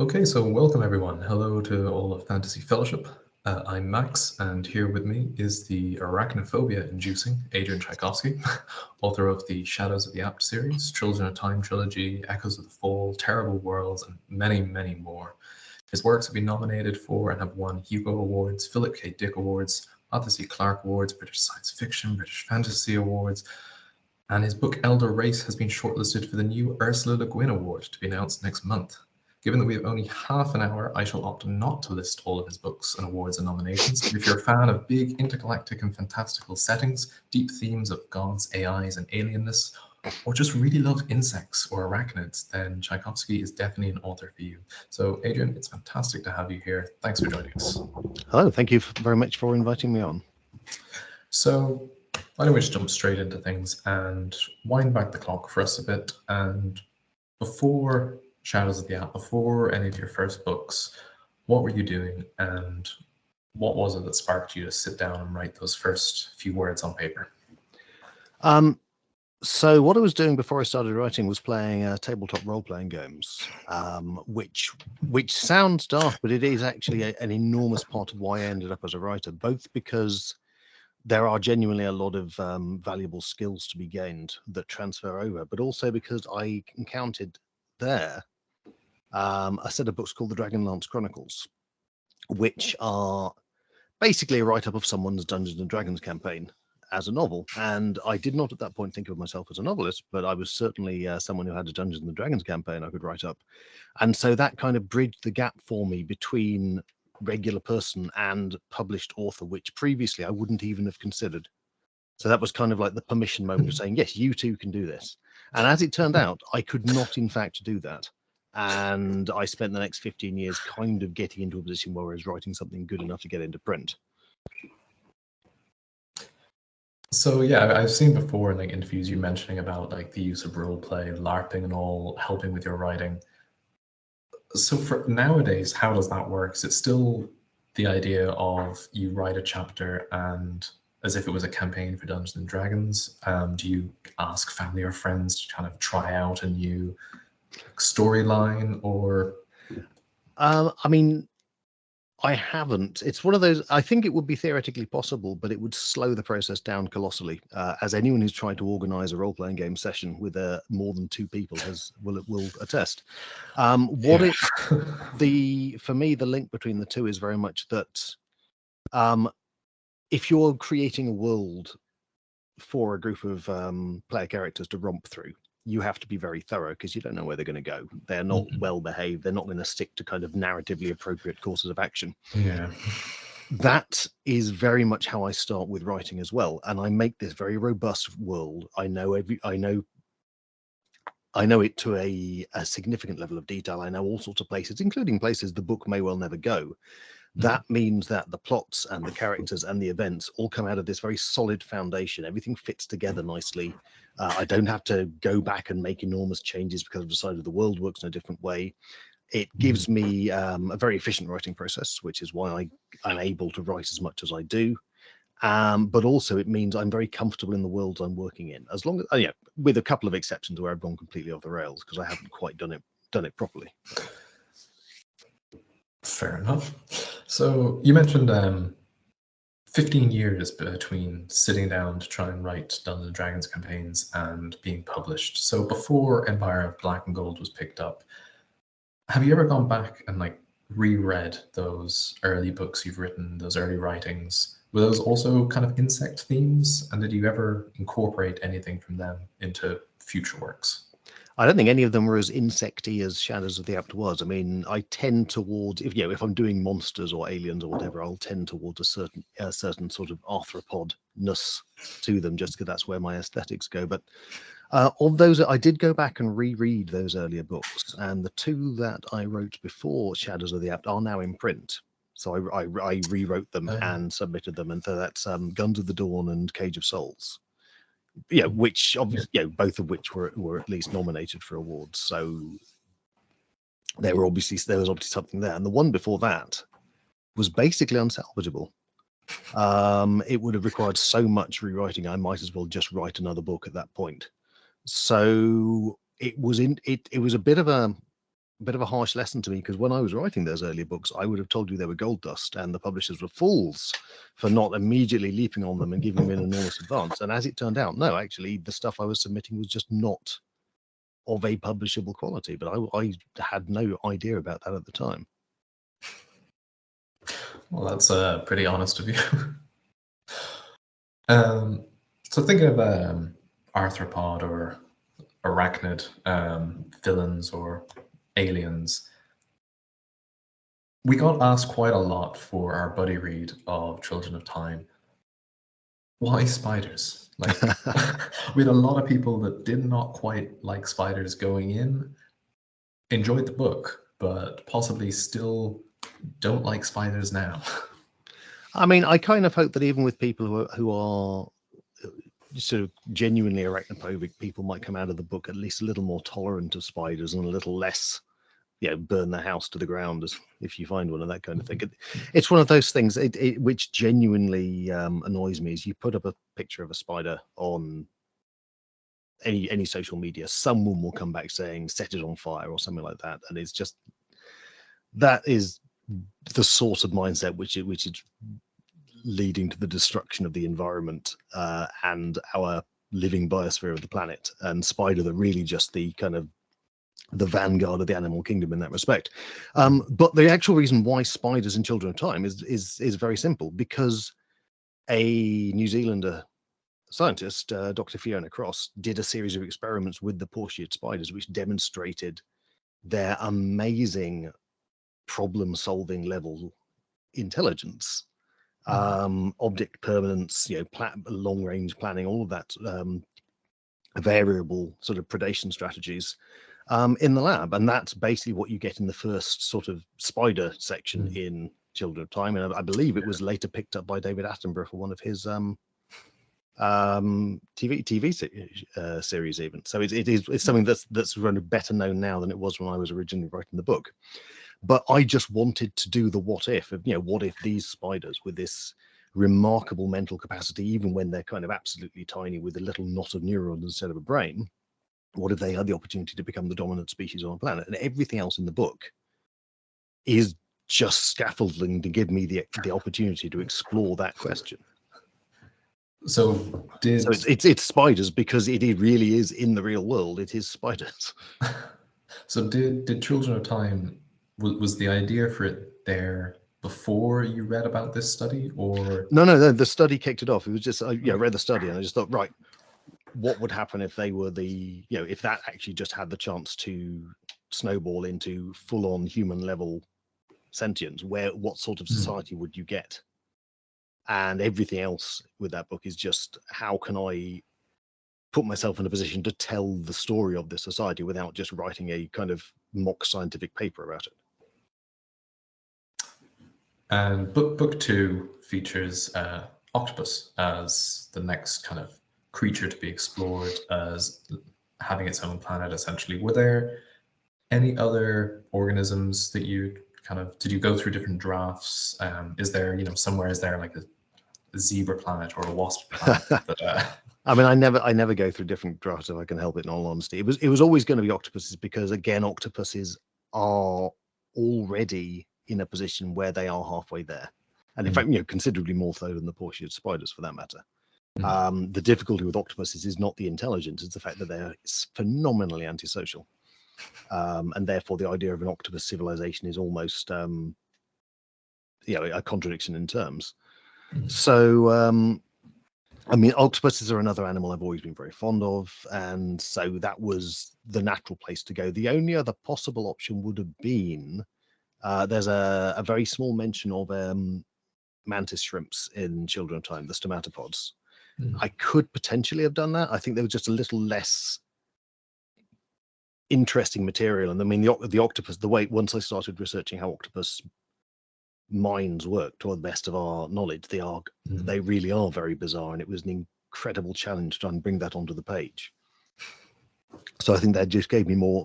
Okay, so welcome everyone. Hello to all of Fantasy Fellowship. I'm Max, and here with me is the arachnophobia-inducing Adrian Tchaikovsky, author of the Shadows of the Apt series, Children of Time trilogy, Echoes of the Fall, Terrible Worlds, and many, many more. His works have been nominated for and have won Hugo Awards, Philip K. Dick Awards, Arthur C. Clarke Awards, British Science Fiction, British Fantasy Awards, and his book Elder Race has been shortlisted for the new Ursula Le Guin Award to be announced next month. Given that we have only half an hour, I shall opt not to list all of his books and awards and nominations. But if you're a fan of big intergalactic and fantastical settings, deep themes of gods, AIs, and alienness, or just really love insects or arachnids, then Tchaikovsky is definitely an author for you. So, Adrian, it's fantastic to have you here. Thanks for joining us. Hello, thank you very much for inviting me on. So, why don't we just jump straight into things and wind back the clock for us a bit? And before Shadows of the App, before any of your first books, what were you doing and what was it that sparked you to sit down and write those first few words on paper? So what I was doing before I started writing was playing tabletop role-playing games, which sounds daft, but it is actually an enormous part of why I ended up as a writer, both because there are genuinely a lot of valuable skills to be gained that transfer over, but also because I encountered there a set of books called the Dragonlance Chronicles, which are basically a write-up of someone's Dungeons and Dragons campaign as a novel. And I did not at that point think of myself as a novelist, but I was certainly someone who had a Dungeons and Dragons campaign I could write up. And so that kind of bridged the gap for me between regular person and published author, which previously I wouldn't even have considered. So that was kind of like the permission moment of saying, yes, you too can do this. And as it turned out, I could not in fact do that. And I spent the next 15 years kind of getting into a position where I was writing something good enough to get into print. So yeah, I've seen before in like interviews you mentioning about like the use of role play, LARPing and all helping with your writing. So for nowadays, how does that work? Is it still the idea of you write a chapter and as if it was a campaign for Dungeons and Dragons? Do you ask family or friends to kind of try out a new storyline or? I mean, I haven't. It's one of those, I think it would be theoretically possible, but it would slow the process down colossally. As anyone who's tried to organize a role-playing game session with more than two people will attest. For me, the link between the two is very much that if you're creating a world for a group of player characters to romp through, you have to be very thorough because you don't know where they're going to go. They're not well behaved. They're not going to stick to kind of narratively appropriate courses of action. Yeah. That is very much how I start with writing as well. And I make this very robust world. I know it to a significant level of detail. I know all sorts of places, including places the book may well never go. That means that the plots and the characters and the events all come out of this very solid foundation. Everything fits together nicely. I don't have to go back and make enormous changes because I've decided the world works in a different way. It gives me a very efficient writing process, which is why I'm able to write as much as I do. But also it means I'm very comfortable in the world I'm working in, as long as, with a couple of exceptions where I've gone completely off the rails because I haven't quite done it properly. Fair enough. So you mentioned 15 years between sitting down to try and write Dungeons and Dragons campaigns and being published. So before Empire of Black and Gold was picked up, have you ever gone back and like reread those early books you've written, those early writings? Were those also kind of insect themes? And did you ever incorporate anything from them into future works? I don't think any of them were as insecty as Shadows of the Apt was. I mean, I tend towards, if I'm doing monsters or aliens or whatever, I'll tend towards a certain sort of arthropodness to them, just because that's where my aesthetics go. But of those, I did go back and reread those earlier books, and the two that I wrote before Shadows of the Apt are now in print. So I rewrote them and submitted them, and so that's Guns of the Dawn and Cage of Souls. Which obviously, both of which were at least nominated for awards. So there was obviously something there. And the one before that was basically unsalvageable. It would have required so much rewriting. I might as well just write another book at that point. So it was a bit of a bit of a harsh lesson to me, because when I was writing those earlier books, I would have told you they were gold dust, and the publishers were fools for not immediately leaping on them and giving them an enormous advance. And as it turned out, no, actually, the stuff I was submitting was just not of a publishable quality. But I had no idea about that at the time. Well, that's pretty honest of you. So thinking of arthropod or arachnid villains or aliens, we got asked quite a lot for our buddy read of Children of Time. Why spiders? Like, we had a lot of people that did not quite like spiders going in, enjoyed the book, but possibly still don't like spiders now. I mean, I kind of hope that even with people who are sort of genuinely arachnophobic, people might come out of the book at least a little more tolerant of spiders and a little less, burn the house to the ground as if you find one, and that kind of thing. It's one of those things which genuinely annoys me. Is you put up a picture of a spider on any social media, someone will come back saying set it on fire or something like that, and it's just, that is the sort of mindset which is leading to the destruction of the environment and our living biosphere of the planet. And spiders are really just the kind of the vanguard of the animal kingdom in that respect. But the actual reason why spiders in Children of Time is very simple, because a New Zealander scientist, Dr. Fiona Cross, did a series of experiments with the portia spiders, which demonstrated their amazing problem-solving level intelligence, object permanence, long-range planning, all of that variable sort of predation strategies in the lab. And that's basically what you get in the first sort of spider section in Children of Time. And I believe it was later picked up by David Attenborough for one of his TV series even. So it's something that's kind of better known now than it was when I was originally writing the book. But I just wanted to do the what if of, what if these spiders with this remarkable mental capacity, even when they're kind of absolutely tiny with a little knot of neurons instead of a brain, what if they had the opportunity to become the dominant species on a planet? And everything else in the book is just scaffolding to give me the opportunity to explore that question. So it's spiders, because it really is in the real world. It is spiders. So did Children of Time, was the idea for it there before you read about this study, or? No, the study kicked it off. It was just, I read the study and I just thought, right, what would happen if they were if that actually just had the chance to snowball into full-on human level sentience? What sort of society would you get? And everything else with that book is just, how can I put myself in a position to tell the story of this society without just writing a kind of mock scientific paper about it. And book 2 features octopus as the next kind of creature to be explored, as having its own planet, essentially. Were there any other organisms that you did you go through different drafts? Is there, somewhere, is there like a zebra planet or a wasp planet that, I mean, I never go through different drafts if I can help it, in all honesty. It was always going to be octopuses, because again, octopuses are already in a position where they are halfway there. And in fact, considerably more so than the portia spiders, for that matter. The difficulty with octopuses is not the intelligence, it's the fact that they're phenomenally antisocial. And therefore the idea of an octopus civilization is almost a contradiction in terms. So I mean, octopuses are another animal I've always been very fond of, and so that was the natural place to go. The only other possible option would have been, there's a very small mention of mantis shrimps in Children of Time, the stomatopods. I could potentially have done that. I think they were just a little less interesting material. And I mean, the octopus, the way, once I started researching how octopus minds work to the best of our knowledge, they really are very bizarre, and it was an incredible challenge to try and bring that onto the page. So I think that just gave me more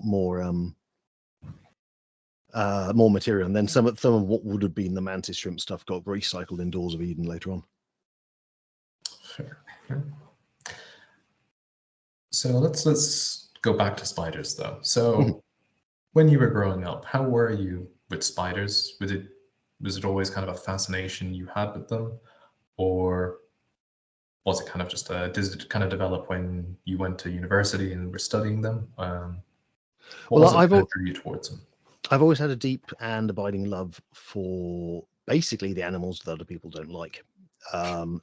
material, and then some of what would have been the mantis shrimp stuff got recycled in Doors of Eden later on. Fair. So let's go back to spiders, though. So when you were growing up, how were you with spiders? Was it always kind of a fascination you had with them, or was it kind of just did it kind of develop when you went to university and were studying them? What Well, was it that kind of drew you towards them? I've always had a deep and abiding love for basically the animals that other people don't like.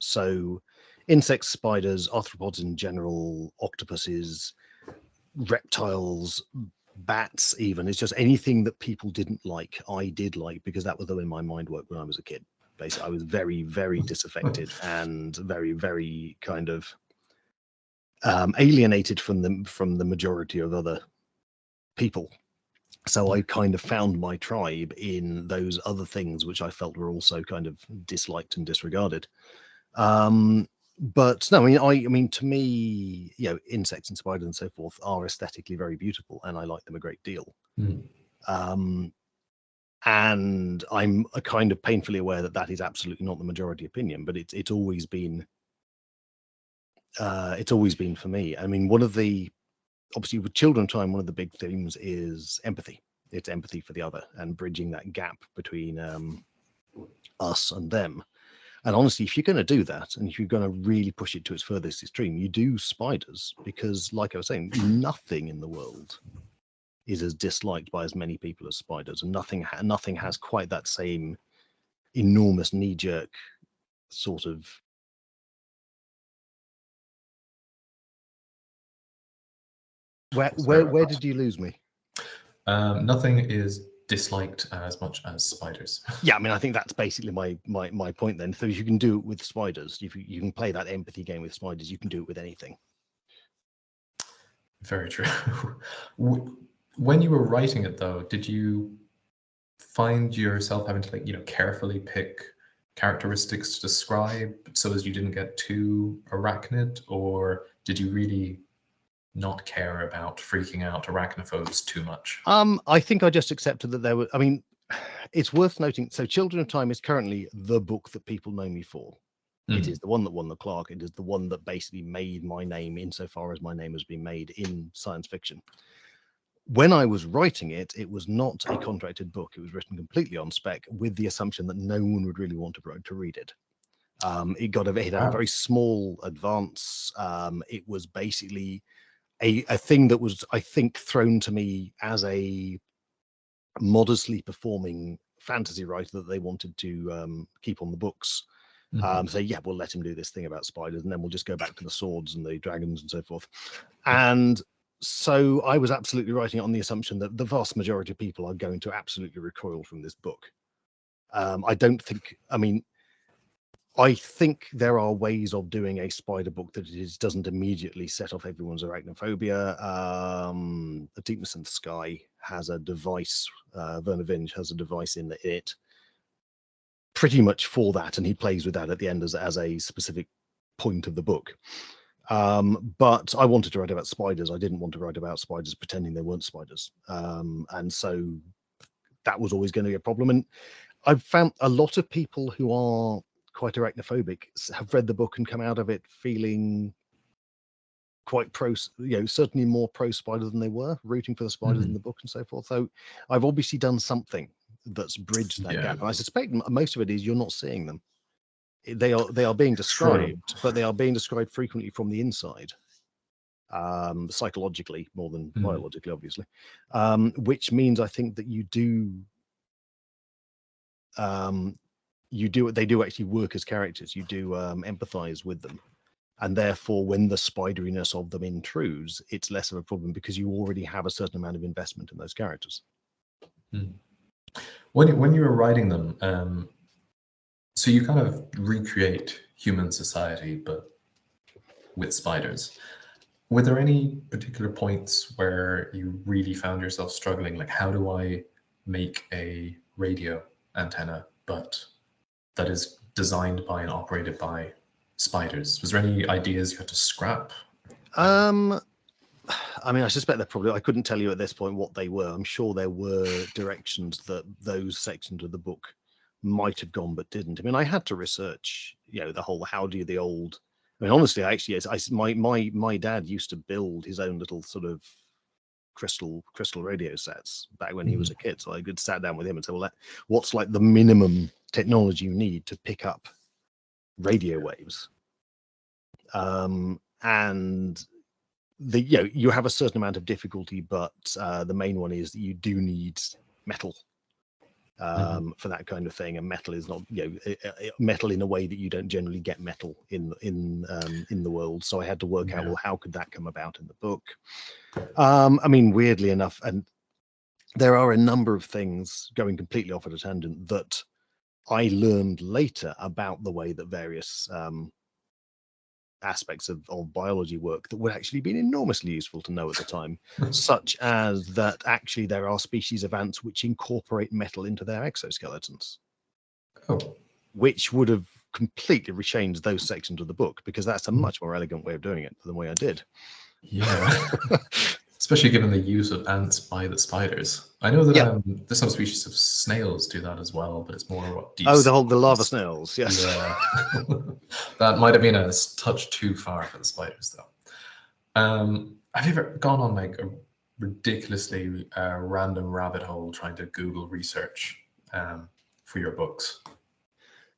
So insects, spiders, arthropods in general, octopuses, reptiles, bats, even. It's just anything that people didn't like, I did like, because that was the way my mind worked when I was a kid. Basically, I was very, very disaffected and very, very kind of alienated from the majority of other people. So I kind of found my tribe in those other things which I felt were also kind of disliked and disregarded. But no, I mean, to me, insects and spiders and so forth are aesthetically very beautiful, and I like them a great deal. Mm. And I'm a kind of painfully aware that that is absolutely not the majority opinion, but it's always been for me. I mean, obviously with children time, one of the big themes is empathy. It's empathy for the other and bridging that gap between us and them. And honestly, if you're going to do that, and if you're going to really push it to its furthest extreme, you do spiders, because like I was saying, nothing in the world is as disliked by as many people as spiders, and nothing has quite that same enormous knee-jerk sort of. Where did you lose me? Nothing is disliked as much as spiders. Yeah, I mean, I think that's basically my point then. So if you can do it with spiders, if you can play that empathy game with spiders, you can do it with anything. Very true. When you were writing it, though, did you find yourself having to carefully pick characteristics to describe so as you didn't get too arachnid, or did you really not care about freaking out arachnophobes too much? I think I just accepted that there were. I mean, it's worth noting. So, Children of Time is currently the book that people know me for. It is the one that won the Clark. It is the one that basically made my name, insofar as my name has been made in science fiction. When I was writing it, it was not a contracted book. It was written completely on spec, with the assumption that no one would really want to read it. It had a very small advance. It was basically a thing that was, I think, thrown to me as a modestly performing fantasy writer that they wanted to keep on the books. So yeah, we'll let him do this thing about spiders, and then we'll just go back to the swords and the dragons and so forth. And so I was absolutely writing it on the assumption that the vast majority of people are going to absolutely recoil from this book. I don't think, I mean, I think there are ways of doing a spider book that doesn't immediately set off everyone's arachnophobia. The Deepness in the Sky has a device, Werner Vinge has a device in it pretty much for that, and he plays with that at the end as a specific point of the book. But I wanted to write about spiders. I didn't want to write about spiders pretending they weren't spiders. And so that was always going to be a problem. And I've found a lot of people who are quite arachnophobic have read the book and come out of it feeling quite certainly more pro spider than they were, rooting for the spiders in the book and so forth. So I've obviously done something that's bridged that gap. And I suspect most of it is you're not seeing them. They are being described, but they are being described frequently from the inside, psychologically more than biologically, obviously, which means I think that they do actually work as characters. You do empathize with them, and therefore when the spideriness of them intrudes, it's less of a problem because you already have a certain amount of investment in those characters. When you were writing them, so you kind of recreate human society, but with spiders. Were there any particular points where you really found yourself struggling? Like, how do I make a radio antenna, but that is designed by and operated by spiders? Was there any ideas you had to scrap? I mean, I suspect I couldn't tell you at this point what they were. I'm sure there were directions that those sections of the book might have gone, but didn't. I mean, I had to research, the whole, how do the old, I mean, honestly, my dad used to build his own little sort of crystal radio sets back when he was a kid. So I could sat down with him and say, well, what's like the minimum technology you need to pick up radio waves? And you have a certain amount of difficulty, but the main one is that you do need metal for that kind of thing, and metal is not metal in a way that you don't generally get metal in the world. So I had to work out, well, how could that come about in the book? I mean, weirdly enough, and there are a number of things, going completely off at a tangent, that I learned later about the way that various aspects of biology work that would actually been enormously useful to know at the time, such as that actually there are species of ants which incorporate metal into their exoskeletons, which would have completely changed those sections of the book, because that's a much more elegant way of doing it than the way I did. Yeah. Especially given the use of ants by the spiders. I know that there's some species of snails do that as well, but it's more deep. Oh, the lava snails, yes. Yeah. That might have been a touch too far for the spiders, though. Have you ever gone on like a ridiculously random rabbit hole trying to Google research for your books?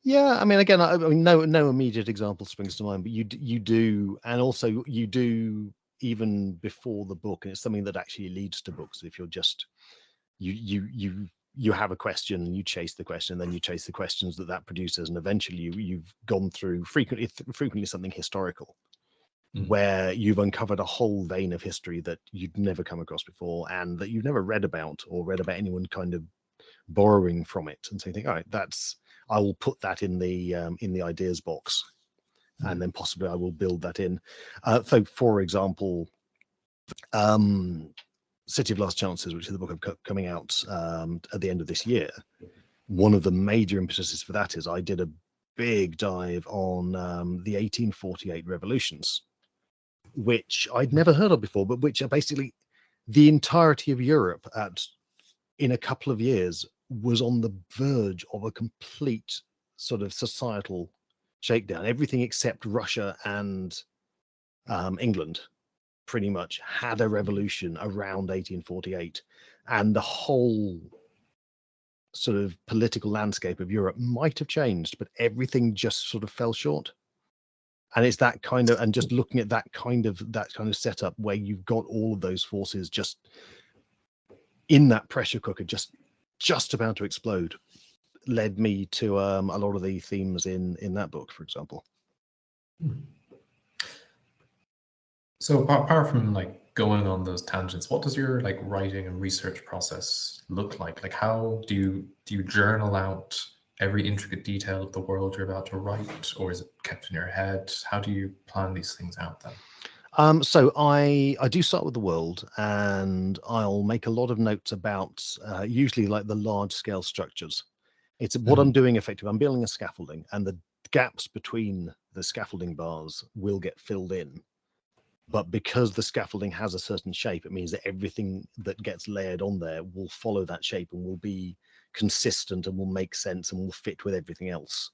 Yeah, I mean, again, I mean, no immediate example springs to mind, but you do, and also you do even before the book, and it's something that actually leads to books. If you're just you have a question and you chase the question, and then you chase the questions that produces, and eventually you've gone through frequently something historical, where you've uncovered a whole vein of history that you'd never come across before, and that you've never read about, or read about anyone kind of borrowing from it. And so you think, all right, I will put that in the ideas box, and then possibly I will build that in. So, for example, City of Last Chances, which is the book coming out at the end of this year, one of the major impetuses for that is I did a big dive on the 1848 revolutions, which I'd never heard of before, but which are basically the entirety of Europe in a couple of years was on the verge of a complete sort of societal shakedown. Everything except Russia and England pretty much had a revolution around 1848, and the whole sort of political landscape of Europe might have changed, but everything just sort of fell short. And it's that kind of, and just looking at that kind of setup where you've got all of those forces just in that pressure cooker, just about to explode, led me to a lot of the themes in that book, for example. So apart from like going on those tangents, what does your like writing and research process look like? Like, how do you journal out every intricate detail of the world you're about to write, or is it kept in your head? How do you plan these things out then? So I do start with the world, and I'll make a lot of notes about usually like the large scale structures. It's what I'm doing effectively. I'm building a scaffolding, and the gaps between the scaffolding bars will get filled in. But because the scaffolding has a certain shape, it means that everything that gets layered on there will follow that shape and will be consistent and will make sense and will fit with everything else,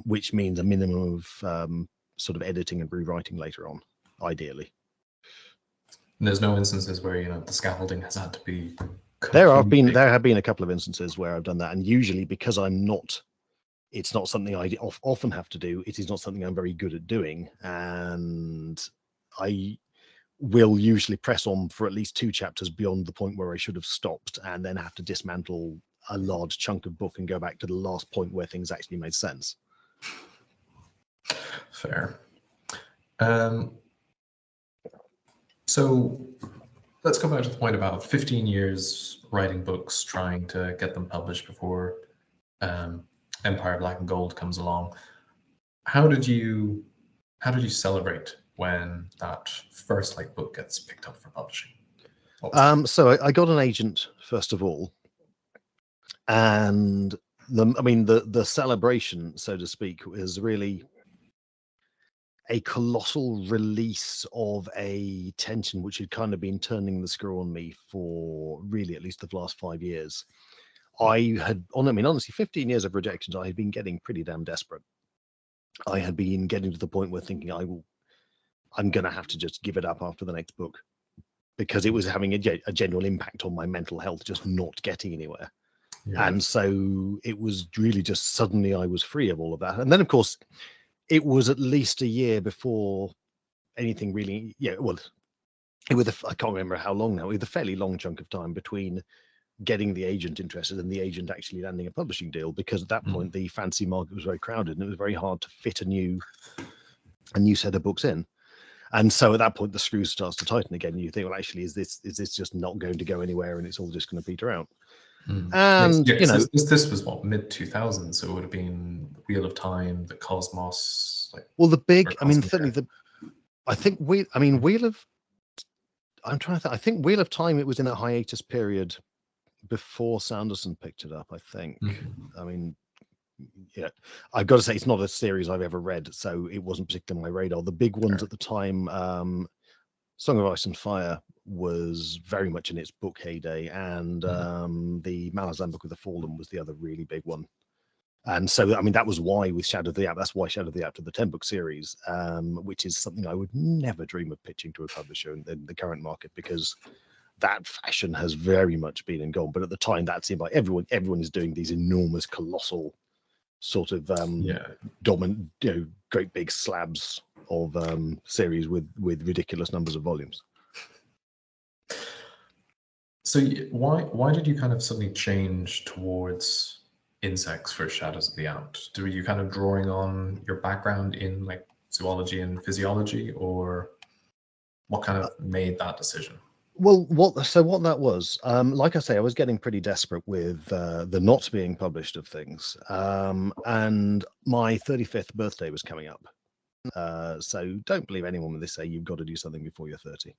which means a minimum of sort of editing and rewriting later on, ideally. And there's no instances where the scaffolding has had to be. There have been a couple of instances where I've done that, and usually because it's not something I often have to do. It is not something I'm very good at doing, and I will usually press on for at least 2 chapters beyond the point where I should have stopped, and then have to dismantle a large chunk of book and go back to the last point where things actually made sense. Fair. So let's go back to the point about 15 years writing books, trying to get them published before Empire Black and Gold comes along. How did you celebrate when that first book gets picked up for publishing? So I got an agent first of all, and the celebration, so to speak, is really a colossal release of a tension which had kind of been turning the screw on me for really at least the last 5 years. Honestly, 15 years of rejections, I had been getting pretty damn desperate. I had been getting to the point where thinking I'm going to have to just give it up after the next book. because it was having a genuine impact on my mental health, just not getting anywhere. Yeah. And so it was really just suddenly I was free of all of that. And then, of course, it was at least a year before anything really, well, I can't remember how long now, with a fairly long chunk of time between getting the agent interested and the agent actually landing a publishing deal, because at that point the fantasy market was very crowded and it was very hard to fit a new set of books in. And so at that point the screw starts to tighten again. You think, well, actually, is this just not going to go anywhere and it's all just going to peter out? And this was what, mid-2000s, so it would have been Wheel of Time, the Cosmos, like, well, the big, I mean, certainly I think Wheel of Time, it was in a hiatus period before Sanderson picked it up, I think. I mean, yeah, I've got to say it's not a series I've ever read, so it wasn't particularly on my radar. The big ones at the time, Song of Ice and Fire was very much in its book heyday, and the Malazan Book of the Fallen was the other really big one. And so, I mean, that was why with Shadow of the Apt, that's why Shadow of the Apt of the 10-book series, which is something I would never dream of pitching to a publisher in the current market, because that fashion has very much been and gone. But at the time, that seemed like everyone is doing these enormous, colossal sort of dominant, great big slabs of series with ridiculous numbers of volumes. So why did you kind of suddenly change towards insects for Shadows of the Apt? Were you kind of drawing on your background in like zoology and physiology, or what kind of made that decision? Well, what that was, like I say, I was getting pretty desperate with the not being published of things, and my 35th birthday was coming up. So don't believe anyone when they say you've got to do something before you're 30.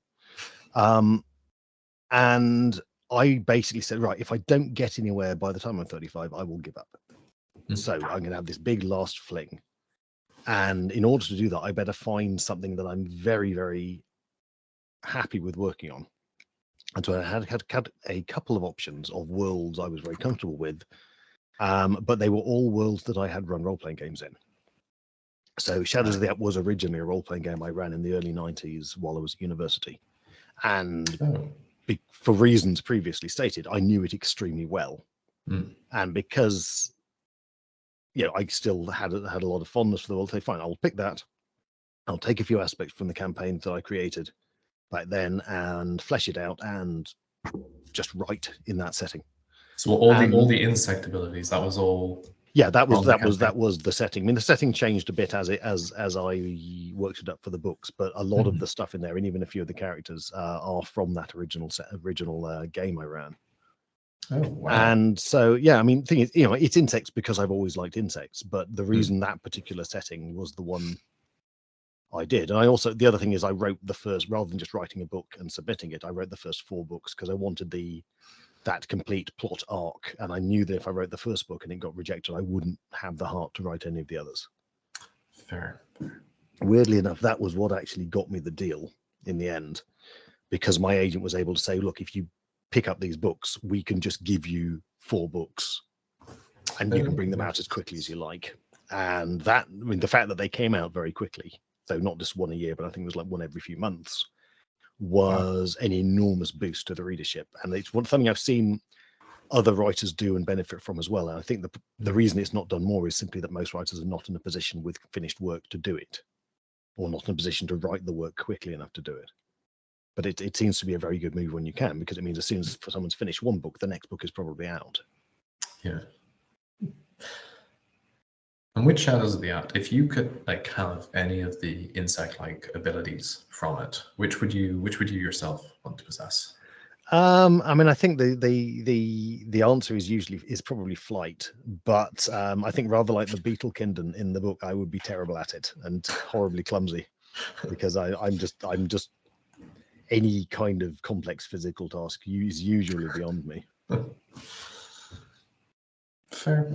And I basically said, right, if I don't get anywhere by the time I'm 35, I will give up. So I'm going to have this big last fling. And in order to do that, I better find something that I'm very, very happy with working on. And so I had a couple of options of worlds I was very comfortable with, but they were all worlds that I had run role-playing games in. So Shadows of the Apt was originally a role-playing game I ran in the early 90s while I was at university. And for reasons previously stated, I knew it extremely well. And because, I still had a lot of fondness for the world, so fine, I'll pick that. I'll take a few aspects from the campaign that I created back then and flesh it out and just write in that setting. So all the insect abilities, that was all. Yeah, that was the setting. I mean, the setting changed a bit as I worked it up for the books, but a lot of the stuff in there, and even a few of the characters, are from that original game I ran. Oh, wow. And so, yeah, I mean, the thing is, it's insects because I've always liked insects, but the reason that particular setting was the one I did. And the other thing is I wrote the first, rather than just writing a book and submitting it, I wrote the first 4 books because I wanted that complete plot arc. And I knew that if I wrote the first book and it got rejected, I wouldn't have the heart to write any of the others. Fair. Weirdly enough, that was what actually got me the deal in the end, because my agent was able to say, look, if you pick up these books, we can just give you 4 books and you can bring them out as quickly as you like. And that, I mean, the fact that they came out very quickly, so not just one a year, but I think it was like one every few months, was an enormous boost to the readership. And it's something I've seen other writers do and benefit from as well. And I think the reason it's not done more is simply that most writers are not in a position with finished work to do it, or not in a position to write the work quickly enough to do it. But it seems to be a very good move when you can, because it means as soon as someone's finished one book, the next book is probably out. Yeah. And with Shadows of the Apt, if you could have any of the insect-like abilities from it, which would you yourself want to possess? I mean, I think the answer is probably flight, but I think rather like the Beetlekinden in the book, I would be terrible at it and horribly clumsy, because I'm just any kind of complex physical task is usually beyond me. Fair.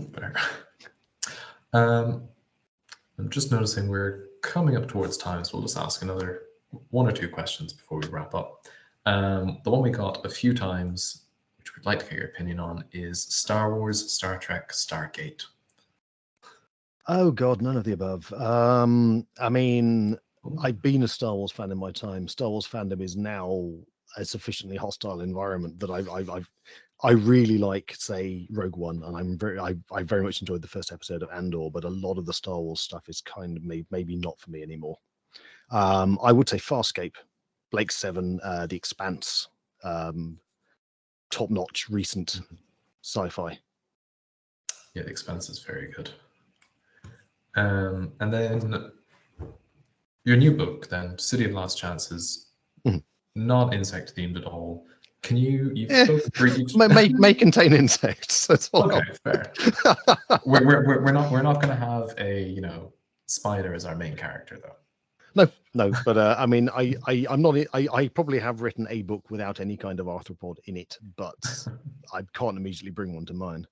I'm just noticing we're coming up towards time, so we'll just ask another 1 or 2 questions before we wrap up. The one we got a few times, which we'd like to get your opinion on, is Star Wars, Star Trek, Stargate. Oh God, none of the above. I mean, I've been a Star Wars fan in my time. Star Wars fandom is now a sufficiently hostile environment that I really like, say, Rogue One, and I very much enjoyed the first episode of Andor, but a lot of the Star Wars stuff is kind of maybe not for me anymore. I would say Farscape, Blake Seven, The Expanse, top-notch recent sci-fi. Yeah, The Expanse is very good. And then your new book, then, City of Last Chances, not insect themed at all. Can you've spoken briefly? may contain insects. That's all. Okay, fair. we're not going to have a spider as our main character though. No, but I mean, I'm not. I probably have written a book without any kind of arthropod in it, but I can't immediately bring one to mind.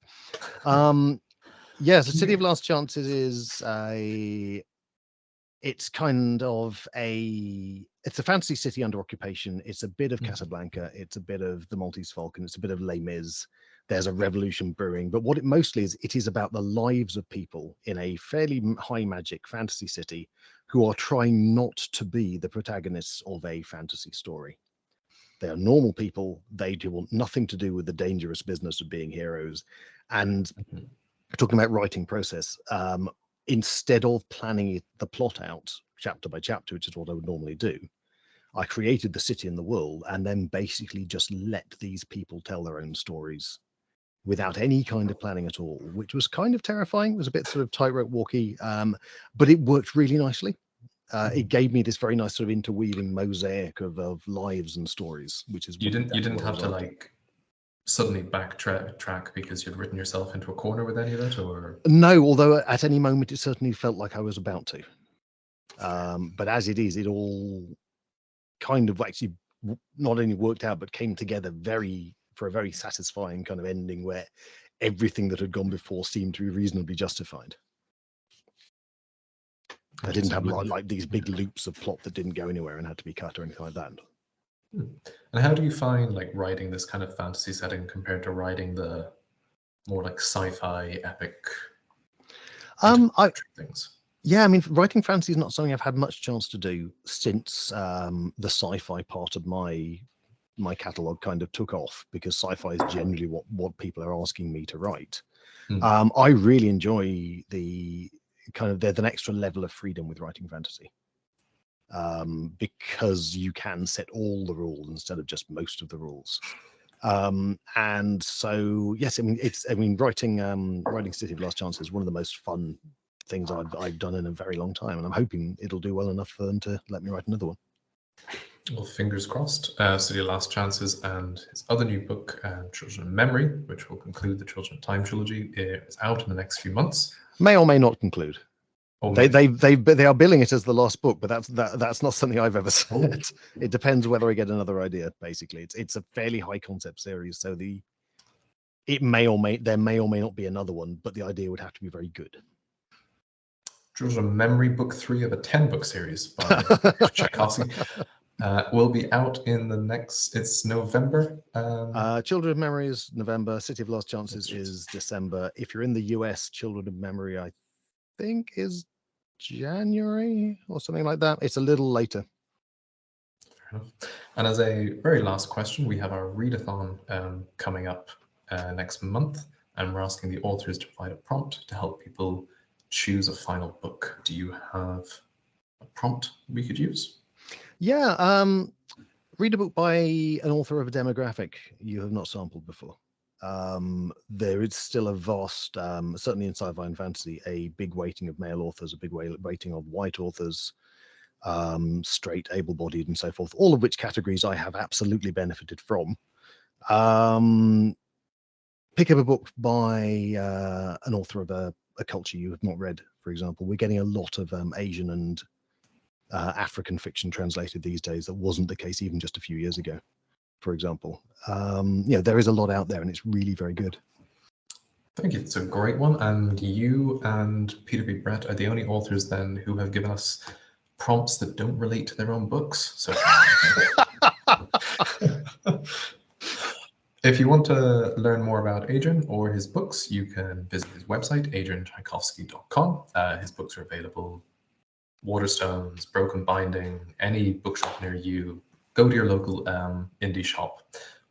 Yes, the City of Last Chances is it's kind of it's a fantasy city under occupation. It's a bit of Casablanca. It's a bit of the Maltese Falcon. It's a bit of Les Mis. There's a revolution brewing. But what it mostly is, it is about the lives of people in a fairly high magic fantasy city who are trying not to be the protagonists of a fantasy story. They are normal people. They do want nothing to do with the dangerous business of being heroes. And talking about writing process, instead of planning the plot out chapter by chapter, which is what I would normally do, I created the city and the world and then basically just let these people tell their own stories without any kind of planning at all, which was kind of terrifying. It was a bit sort of tightrope walky, but it worked really nicely. It gave me this very nice sort of interweaving mosaic of lives and stories, which is you didn't have to like suddenly backtrack because you'd written yourself into a corner with any of it, or no, although at any moment it certainly felt like I was about to. But as it is, it all kind of actually not only worked out but came together for a very satisfying kind of ending where everything that had gone before seemed to be reasonably justified. I didn't have like these big loops of plot that didn't go anywhere and had to be cut or anything like that. And how do you find like writing this kind of fantasy setting compared to writing the more like sci-fi epic things? Yeah, I mean, writing fantasy is not something I've had much chance to do since the sci-fi part of my catalog kind of took off, because sci-fi is generally what people are asking me to write. I really enjoy the kind of there's an extra level of freedom with writing fantasy, because you can set all the rules instead of just most of the rules. And so yes, I mean writing City of Last Chances is one of the most fun things I've done in a very long time, and I'm hoping it'll do well enough for them to let me write another one. Well, fingers crossed. City of Last Chances and his other new book, Children of Memory, which will conclude the Children of Time trilogy, is out in the next few months. May or may not conclude. They are billing it as the last book, but that's not something I've ever said. It depends whether I get another idea. Basically, it's a fairly high concept series, so there may or may not be another one, but the idea would have to be very good. Children of Memory, book 3 of a 10-book series by Tchaikovsky, will be out in it's November. Children of Memory is November. City of Lost Chances is December. If you're in the US, Children of Memory, I think, is January or something like that. It's a little later. Fair enough. And as a very last question, we have our readathon coming up next month, and we're asking the authors to provide a prompt to help people choose a final book. Do you have a prompt we could use? Yeah, read a book by an author of a demographic you have not sampled before. There is still a vast, certainly in sci-fi and fantasy, a big weighting of male authors, a big weighting of white authors, straight, able-bodied, and so forth, all of which categories I have absolutely benefited from. Pick up a book by an author of a culture you have not read, for example. We're getting a lot of Asian and African fiction translated these days. That wasn't the case even just a few years ago, for example. There is a lot out there, and it's really very good. Thank you. It's a great one. And you and Peter B. Brett are the only authors then who have given us prompts that don't relate to their own books so far. If you want to learn more about Adrian or his books, you can visit his website, adriantchaikovsky.com. His books are available Waterstones, Broken Binding, any bookshop near you, go to your local indie shop.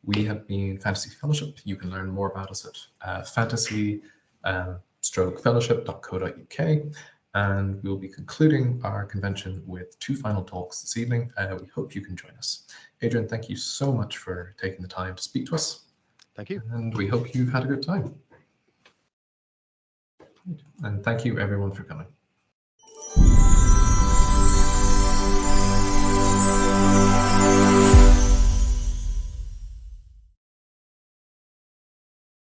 We have been Fantasy Fellowship. You can learn more about us at fantasy-fellowship.co.uk. And we'll be concluding our convention with 2 final talks this evening. We hope you can join us. Adrian, thank you so much for taking the time to speak to us. Thank you. And we hope you've had a good time. And thank you everyone for coming.